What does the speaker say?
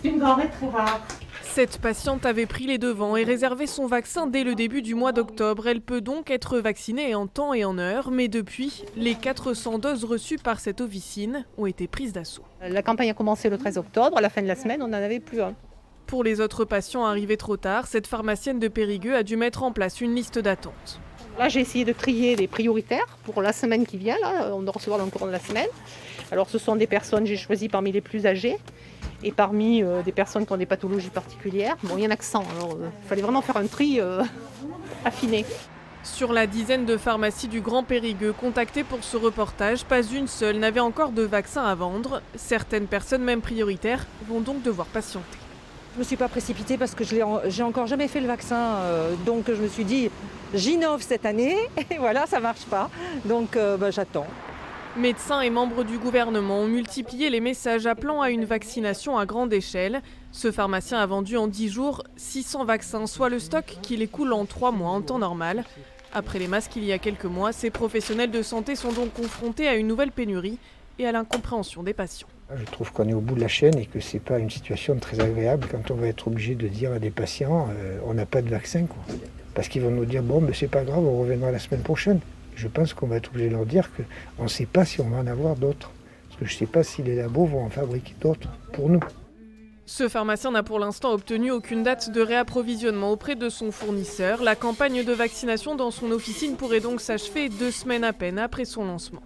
C'est une denrée très rare. Cette patiente avait pris les devants et réservé son vaccin dès le début du mois d'octobre. Elle peut donc être vaccinée en temps et en heure, mais depuis, les 400 doses reçues par cette officine ont été prises d'assaut. La campagne a commencé le 13 octobre, à la fin de la semaine, on n'en avait plus un. Pour les autres patients arrivés trop tard, cette pharmacienne de Périgueux a dû mettre en place une liste d'attente. Là, j'ai essayé de trier les prioritaires pour la semaine qui vient. Là, on doit recevoir dans le courant de la semaine. Alors, ce sont des personnes, j'ai choisi parmi les plus âgées et parmi des personnes qui ont des pathologies particulières. Bon, il y en a que 100, alors il fallait vraiment faire un tri affiné. Sur la dizaine de pharmacies du Grand Périgueux contactées pour ce reportage, pas une seule n'avait encore de vaccin à vendre. Certaines personnes, même prioritaires, vont donc devoir patienter. Je ne me suis pas précipitée parce que j'ai encore jamais fait le vaccin. Donc je me suis dit, j'innove cette année et voilà, ça ne marche pas. Donc j'attends. Médecins et membres du gouvernement ont multiplié les messages appelant à une vaccination à grande échelle. Ce pharmacien a vendu en 10 jours 600 vaccins, soit le stock qu'il écoule en 3 mois en temps normal. Après les masques il y a quelques mois, ces professionnels de santé sont donc confrontés à une nouvelle pénurie et à l'incompréhension des patients. Je trouve qu'on est au bout de la chaîne et que ce n'est pas une situation très agréable quand on va être obligé de dire à des patients on n'a pas de vaccin, quoi. Parce qu'ils vont nous dire bon, mais c'est pas grave, on reviendra la semaine prochaine. Je pense qu'on va être obligé de leur dire qu'on ne sait pas si on va en avoir d'autres. Parce que je ne sais pas si les labos vont en fabriquer d'autres pour nous. Ce pharmacien n'a pour l'instant obtenu aucune date de réapprovisionnement auprès de son fournisseur. La campagne de vaccination dans son officine pourrait donc s'achever 2 semaines à peine après son lancement.